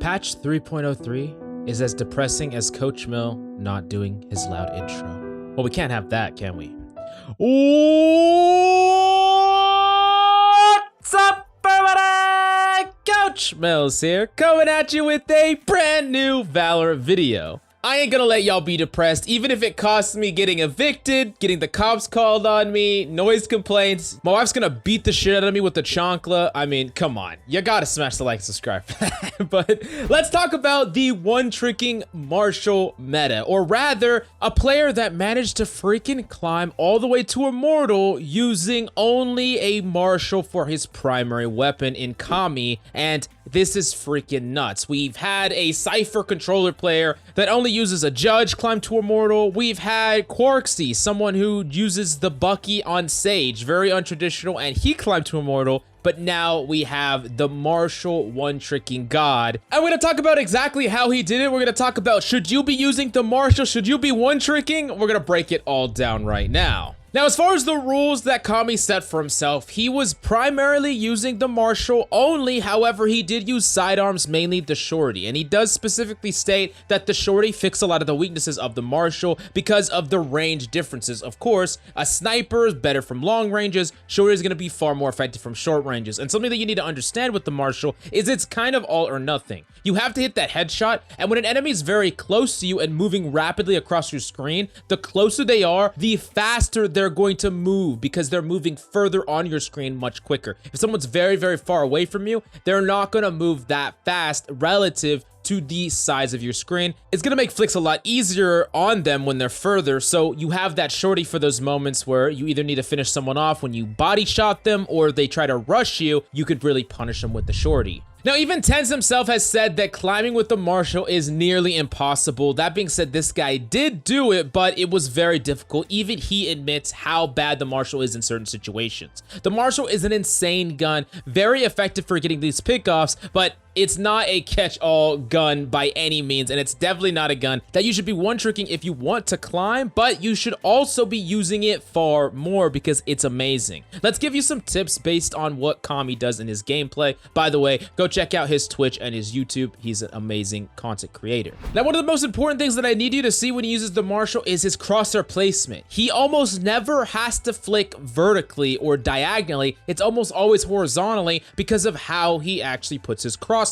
Patch 3.03 is as depressing as Coach Mill not doing his loud intro. Well, we can't have that, can we? What's up, everybody? Coach Mills here, coming at you with a brand new Valorant video. I ain't gonna let y'all be depressed, even if it costs me getting evicted, getting the cops called on me, noise complaints. My wife's gonna beat the shit out of me with the chancla. I mean, come on. You gotta smash the like and subscribe for that. But let's talk about the one-tricking Marshal meta, or rather, a player that managed to freaking climb all the way to Immortal using only a Marshal for his primary weapon in Kami, and this is freaking nuts. We've had a Cypher controller player that only uses a Judge climb to Immortal. We've had Quarksy, someone who uses the Bucky on Sage, very untraditional, and he climbed to Immortal. But now we have the Marshal one-tricking god. And we're gonna talk about exactly how he did it. We're gonna talk about, should you be using the Marshal? Should you be one-tricking? We're gonna break it all down right now. Now, as far as the rules that Kami set for himself, he was primarily using the Marshal only. However, he did use sidearms, mainly the Shorty. And he does specifically state that the Shorty fixed a lot of the weaknesses of the Marshal because of the range differences. Of course, a sniper is better from long ranges. Shorty is going to be far more effective from short ranges. And something that you need to understand with the Marshal is it's kind of all or nothing. You have to hit that headshot, and when an enemy is very close to you and moving rapidly across your screen, the closer they are, the faster they're going to move because they're moving further on your screen much quicker. If someone's very, very far away from you, they're not going to move that fast relative to the size of your screen. It's gonna make flicks a lot easier on them when they're further, so you have that Shorty for those moments where you either need to finish someone off when you body shot them or they try to rush you. You could really punish them with the Shorty. Now, even Tenz himself has said that climbing with the Marshal is nearly impossible. That being said, this guy did do it, but it was very difficult. Even he admits how bad the Marshal is in certain situations. The Marshal is an insane gun, very effective for getting these pickoffs, but it's not a catch-all gun by any means, and it's definitely not a gun that you should be one-tricking if you want to climb, but you should also be using it far more because it's amazing. Let's give you some tips based on what Kami does in his gameplay. By the way, go check out his Twitch and his YouTube. He's an amazing content creator. Now, one of the most important things that I need you to see when he uses the Marshal is his crosshair placement. He almost never has to flick vertically or diagonally. It's almost always horizontally because of how he actually puts his crosshair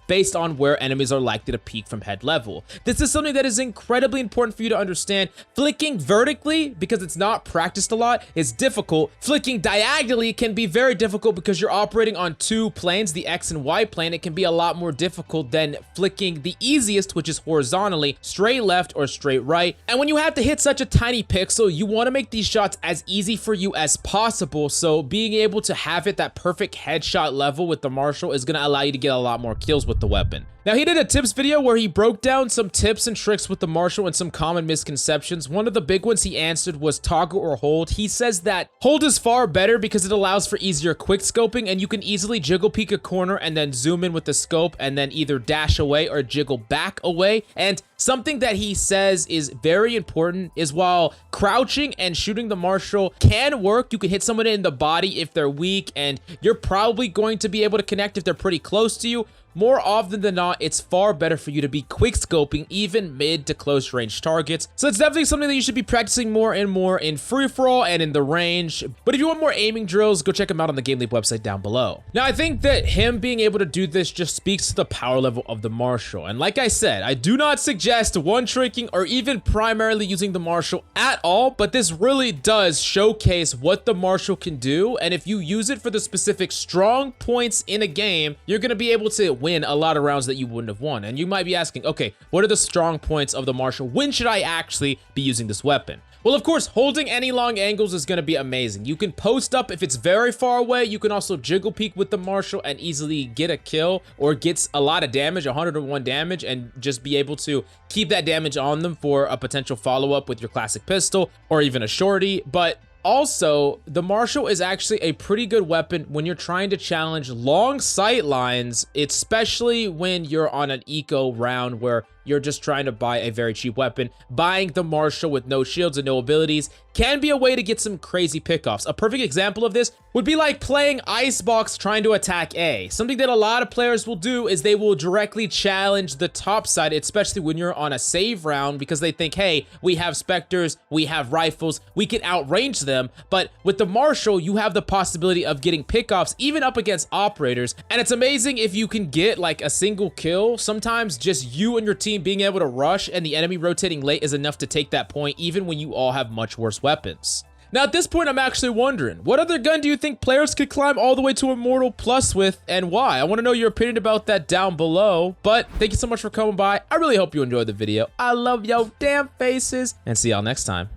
based on where enemies are likely to peek from head level. This is something that is incredibly important for you to understand. Flicking vertically, because it's not practiced a lot, is difficult. Flicking diagonally can be very difficult because you're operating on two planes, the X and Y plane. It can be a lot more difficult than flicking the easiest, which is horizontally, straight left or straight right. And when you have to hit such a tiny pixel, you want to make these shots as easy for you as possible. So being able to have it that perfect headshot level with the Marshal is going to allow you to get a lot more kills with the weapon. Now, he did a tips video where he broke down some tips and tricks with the Marshal and some common misconceptions. One of the big ones he answered was toggle or hold. He says that hold is far better because it allows for easier quick scoping, and you can easily jiggle peek a corner and then zoom in with the scope and then either dash away or jiggle back away. And something that he says is very important is while crouching and shooting the Marshal can work, you can hit someone in the body if they're weak, and you're probably going to be able to connect if they're pretty close to you. More often than not, it's far better for you to be quick scoping even mid to close range targets. So it's definitely something that you should be practicing more and more in free-for-all and in the range. But if you want more aiming drills, go check them out on the GameLeap website down below. Now, I think that him being able to do this just speaks to the power level of the Marshal. And like I said, I do not suggest one-tricking or even primarily using the Marshal at all, but this really does showcase what the Marshal can do. And if you use it for the specific strong points in a game, you're going to be able to win a lot of rounds that you wouldn't have won. And you might be asking, okay, what are the strong points of the Marshal? When should I actually be using this weapon? Well, of course, holding any long angles is going to be amazing. You can post up if it's very far away. You can also jiggle peek with the Marshal and easily get a kill or gets a lot of damage, 101 damage, and just be able to keep that damage on them for a potential follow-up with your classic pistol or even a Shorty. But also, the Marshal is actually a pretty good weapon when you're trying to challenge long sight lines, especially when you're on an eco round where you're just trying to buy a very cheap weapon, buying the Marshal with no shields and no abilities can be a way to get some crazy pickoffs. A perfect example of this would be like playing Icebox trying to attack A. Something that a lot of players will do is they will directly challenge the top side, especially when you're on a save round, because they think, hey, we have Spectres, we have rifles, we can outrange them. But with the Marshal, you have the possibility of getting pickoffs even up against operators. And it's amazing if you can get like a single kill. Sometimes just you and your team being able to rush and the enemy rotating late is enough to take that point, even when you all have much worse weapons. Now at this point, I'm actually wondering, what other gun do you think players could climb all the way to Immortal Plus with, and why? I want to know your opinion about that down below. But thank you so much for coming by. I really hope you enjoyed the video. I love yo damn faces, and see y'all next time.